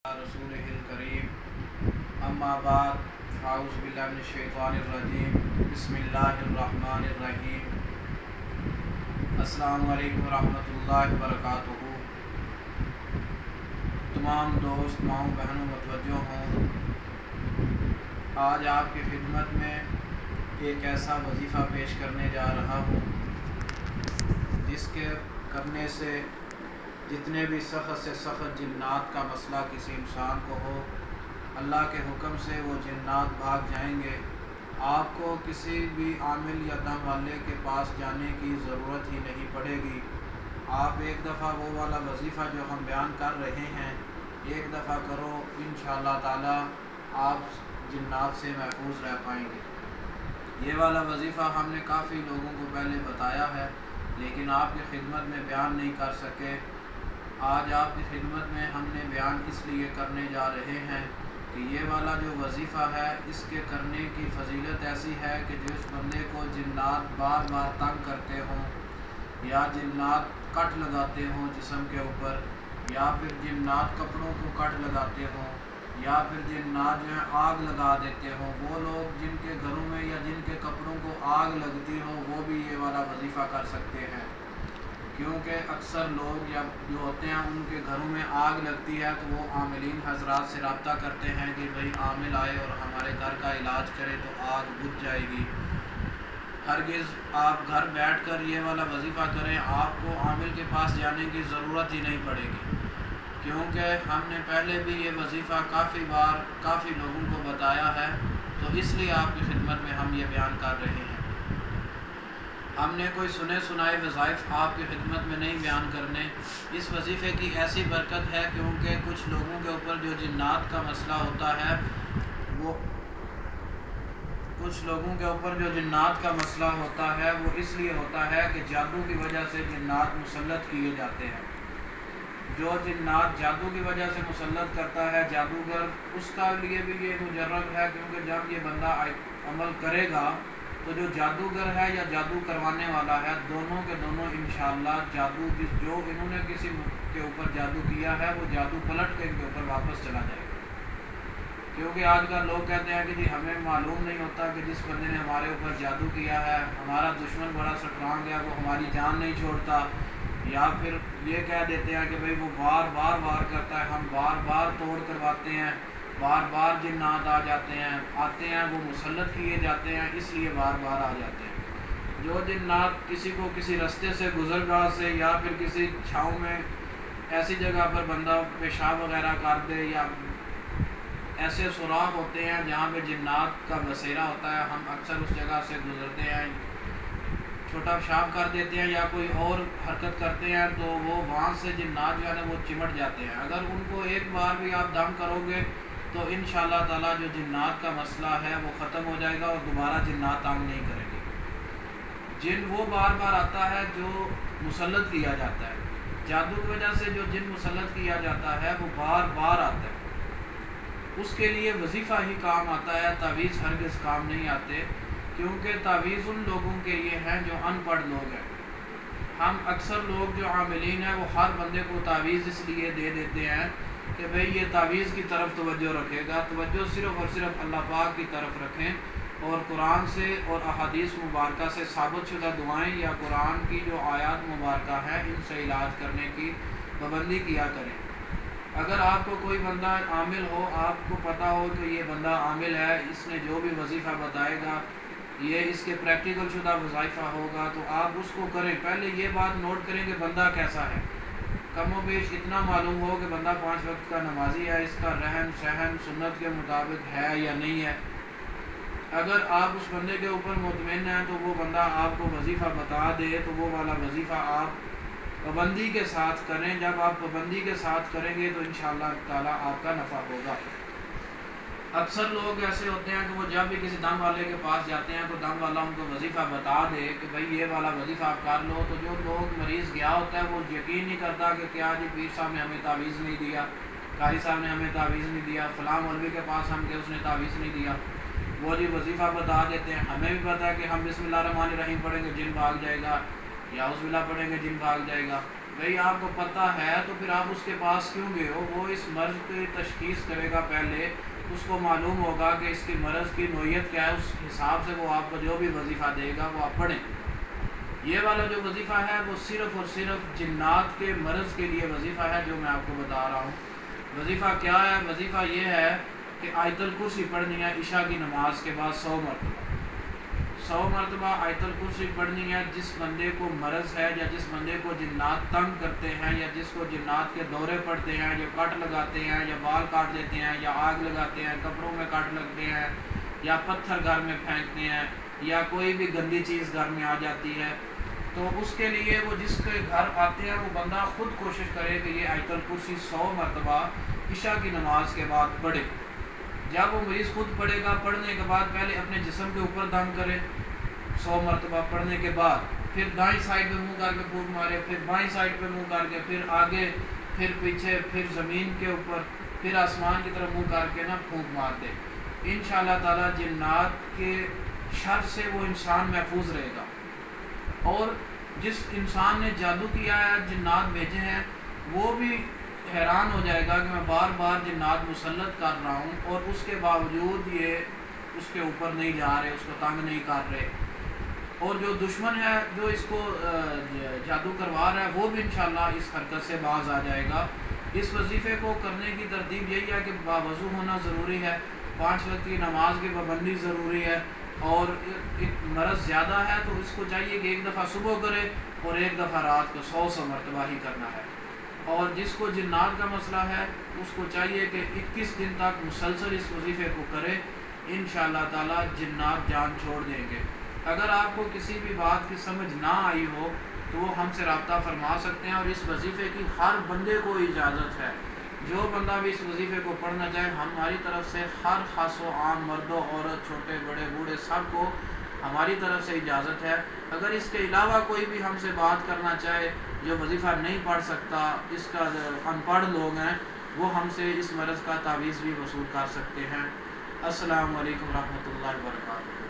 रसूलिहिल करीम अम्मा बाद फ़ाऊज़ु बिल्लाहि मिनश्शैतानिर रजीम बिस्मिल्लाहिर्रहमानिर्रहीम। अस्सलामु अलैकुम रहमतुल्लाहि व बरकातुहू। तमाम दोस्त माओ बहनों मतवज्जो हों, आज आपकी खिदमत में एक ऐसा वजीफ़ा पेश करने जा रहा हूँ जिसके करने से जितने भी सख्त से सख्त जिन्नात का मसला किसी इंसान को हो, अल्लाह के हुक्म से वो जिन्नात भाग जाएंगे। आपको किसी भी आमिल या दम वाले के पास जाने की ज़रूरत ही नहीं पड़ेगी। आप एक दफ़ा वो वाला वजीफ़ा जो हम बयान कर रहे हैं एक दफ़ा करो, इंशाअल्लाह ताला आप जिन्नात से महफूज रह पाएंगे। ये वाला वजीफ़ा हमने काफ़ी लोगों को पहले बताया है, लेकिन आपकी खिदमत में बयान नहीं कर सके। आज आपकी खिदमत में हमने बयान इसलिए करने जा रहे हैं कि ये वाला जो वजीफ़ा है इसके करने की फ़जीलत ऐसी है कि जिस बंदे को जिन्नात बार बार तंग करते हों, या जिन्नात कट लगाते हों जिस्म के ऊपर, या फिर जिन्नात कपड़ों को कट लगाते हों, या फिर जिन्नात जो है आग लगा देते हों, वो लोग जिनके घरों में या जिनके कपड़ों को आग लगती हो वो भी ये वाला वजीफ़ा कर सकते हैं। क्योंकि अक्सर लोग या जो होते हैं उनके घरों में आग लगती है तो वो आमिलीन हजरात से रब्ता करते हैं कि भाई आमिल आए और हमारे घर का इलाज करे तो आग बुझ जाएगी। हरगिज़ आप घर बैठकर ये वाला वजीफ़ा करें, आपको आमिल के पास जाने की ज़रूरत ही नहीं पड़ेगी। क्योंकि हमने पहले भी ये वजीफ़ा काफ़ी बार काफ़ी लोगों को बताया है, तो इसलिए आपकी खिदमत में हम ये बयान कर रहे हैं। हमने कोई सुने सुनाए वज़ाइफ आपकी खिदमत में नहीं बयान करने। इस वजीफ़े की ऐसी बरकत है क्योंकि कुछ लोगों के ऊपर जो जिन्नात का मसला होता है वो इसलिए होता है कि जादू की वजह से जिन्नात मुसल्लत किए जाते हैं। जो जिन्नात जादू की वजह से मुसल्लत करता है जादूगर, उसका लिए भी ये मुजर्रब है, क्योंकि जब ये बंदा अमल करेगा तो जो जादूगर है या जादू करवाने वाला है, दोनों के दोनों इंशाअल्लाह जादू जो इन्होंने किसी के ऊपर जादू किया है वो जादू पलट के इनके ऊपर वापस चला जाएगा। क्योंकि आजकल लोग कहते हैं कि जी हमें मालूम नहीं होता कि जिस बंदे ने हमारे ऊपर जादू किया है हमारा दुश्मन बड़ा स्ट्रांग है, वो हमारी जान नहीं छोड़ता। या फिर ये कह देते हैं कि भाई वो बार बार करता है, हम बार बार तोड़ करवाते हैं, बार बार जिन्नात आ जाते हैं, आते हैं वो मुसल्लत किए जाते हैं, इसलिए बार बार आ जाते हैं। जो जिन्नात किसी को किसी रास्ते से गुजरगाह से या फिर किसी छाँव में ऐसी जगह पर बंदा पेशाब वगैरह कर दे, या ऐसे सुराख होते हैं जहाँ पे जिन्नात का बसेरा होता है, हम अक्सर उस जगह से गुजरते हैं, छोटा पेशाब कर देते हैं या कोई और हरकत करते हैं तो वो वहाँ से जिन्नात जो है ना वो चिमट जाते हैं। अगर उनको एक बार भी आप दम करोगे तो इंशाअल्लाह ताला जो जिन्नात का मसला है वो ख़त्म हो जाएगा और दोबारा जिन्नात तंग नहीं करेंगे। जिन वो बार बार आता है जो मुसल्लत किया जाता है, जादू की वजह से जो जिन मुसल्लत किया जाता है वो बार बार आता है, उसके लिए वजीफ़ा ही काम आता है, तावीज़ हरगिज़ काम नहीं आते। क्योंकि तावीज़ उन लोगों के लिए हैं जो अनपढ़ लोग हैं। हम अक्सर लोग जो आमिलीन हैं वो हर बंदे को तावीज़ इसलिए दे देते हैं कि भाई ये तावीज़ की तरफ तवज्जो रखेगा। तवज्जो सिर्फ़ और सिर्फ अल्लाह पाक की तरफ रखें और कुरान से और अहादीस मुबारका से साबित शुदा दुआएँ या कुरान की जो आयात मुबारका हैं इनसे इलाज करने की पाबंदी किया करें। अगर आपको कोई बंदा आमिल हो, आपको पता हो कि ये बंदा आमिल है, इसने जो भी वजीफ़ा बताएगा ये इसके प्रैक्टिकल शुदा वज़ाइफ़ा होगा, तो आप उसको करें। पहले ये बात नोट करें कि बंदा कैसा है। कम व बेश इतना मालूम हो कि बंदा 5 वक्त का नमाजी है, इसका रहन सहन सुन्नत के मुताबिक है या नहीं है। अगर आप उस बंदे के ऊपर मुतमईन हैं तो वो बंदा आपको वजीफ़ा बता दे तो वो वाला वजीफ़ा आप पाबंदी के साथ करें। जब आप पाबंदी के साथ करेंगे तो इंशाअल्लाह ताला आपका नफ़ा होगा। अक्सर लोग ऐसे होते हैं कि वो जब भी किसी दम वाले के पास जाते हैं तो दम वाला उनको वजीफ़ा बता दे कि भाई ये वाला वजीफ़ा आप कर लो, तो जो लोग मरीज़ गया होता है वो यकीन नहीं करता कि क्या जी पीर साहब ने हमें तावीज़ नहीं दिया, कारी साहब ने हमें तावीज़ नहीं दिया, फ़लाँ मौलवी के पास हम गए उसने तावीज़ नहीं दिया। वो जी वजीफ़ा बता देते हैं। हमें भी पता है कि हम बिस्मिल्लाह रहमान रहीम पढ़ेंगे जिन भाग जाएगा, या उस बिला पढ़ेंगे जिन भाग जाएगा। بھئی آپ کو پتہ ہے تو پھر آپ اس کے پاس کیوں گئے ہو؟ وہ اس مرض کی تشخیص کرے گا پہلے، اس کو معلوم ہوگا کہ اس کی مرض کی نوعیت کیا ہے، اس حساب سے وہ آپ کو جو بھی وظیفہ دے گا وہ آپ پڑھیں۔ یہ والا جو وظیفہ ہے وہ صرف اور صرف جنات کے مرض کے لیے وظیفہ ہے جو میں آپ کو بتا رہا ہوں۔ وظیفہ کیا ہے؟ وظیفہ یہ ہے کہ آیت الکرسی پڑھنی ہے عشاء کی نماز کے بعد 100 مرتبہ۔ 100 مرتبہ آیت الکرسی پڑھنی ہے جس بندے کو مرض ہے، یا جس بندے کو جنات تنگ کرتے ہیں، یا جس کو جنات کے دورے پڑتے ہیں، جو کٹ لگاتے ہیں، یا بال کاٹ دیتے ہیں، یا آگ لگاتے ہیں، کپڑوں میں کٹ لگتے ہیں، یا پتھر گھر میں پھینکتے ہیں، یا کوئی بھی گندی چیز گھر میں آ جاتی ہے، تو اس کے لیے وہ جس کے گھر آتے ہیں وہ بندہ خود کوشش کرے کہ یہ آیت الکرسی 100 مرتبہ عشاء کی نماز کے بعد پڑھے۔ جب وہ مریض خود پڑھے گا، پڑھنے کے بعد پہلے اپنے جسم کے اوپر دم کرے 100 مرتبہ پڑھنے کے بعد، پھر دائیں سائڈ پہ منہ کر کے پھونک مارے، پھر بائیں سائڈ پہ منہ کر کے، پھر آگے، پھر پیچھے، پھر زمین کے اوپر، پھر آسمان کی طرف منہ کر کے پھونک مار دے۔ انشاءاللہ تعالی جنات کے شر سے وہ انسان محفوظ رہے گا۔ اور جس انسان نے جادو کیا ہے، جنات بھیجے ہیں، وہ بھی حیران ہو جائے گا کہ میں بار بار جنات مسلط کر رہا ہوں اور اس کے باوجود یہ اس کے اوپر نہیں جا رہے، اس کو تنگ نہیں کر رہے۔ اور جو دشمن ہے جو اس کو جادو کروا رہا ہے وہ بھی انشاءاللہ اس حرکت سے باز آ جائے گا۔ اس وظیفے کو کرنے کی ترتیب یہی ہے کہ باوضو ہونا ضروری ہے، 5 وقت کی نماز کی پابندی ضروری ہے، اور مرض زیادہ ہے تو اس کو چاہیے کہ ایک دفعہ صبح کرے اور ایک دفعہ رات کو 100 مرتبہ ہی کرنا ہے۔ اور جس کو جنات کا مسئلہ ہے اس کو چاہیے کہ 21 دن تک مسلسل اس وظیفے کو کرے، انشاءاللہ تعالی جنات جان چھوڑ دیں گے۔ اگر آپ کو کسی بھی بات کی سمجھ نہ آئی ہو تو وہ ہم سے رابطہ فرما سکتے ہیں، اور اس وظیفے کی ہر بندے کو اجازت ہے۔ جو بندہ بھی اس وظیفے کو پڑھنا چاہے، ہماری طرف سے ہر خاص و عام، مرد و عورت، چھوٹے بڑے بوڑھے، سب کو ہماری طرف سے اجازت ہے۔ اگر اس کے علاوہ کوئی بھی ہم سے بات کرنا چاہے جو وظیفہ نہیں پڑھ سکتا، اس کا ان پڑھ لوگ ہیں، وہ ہم سے اس مرض کا تعویذ بھی وصول کر سکتے ہیں۔ السلام علیکم ورحمۃ اللہ وبرکاتہ۔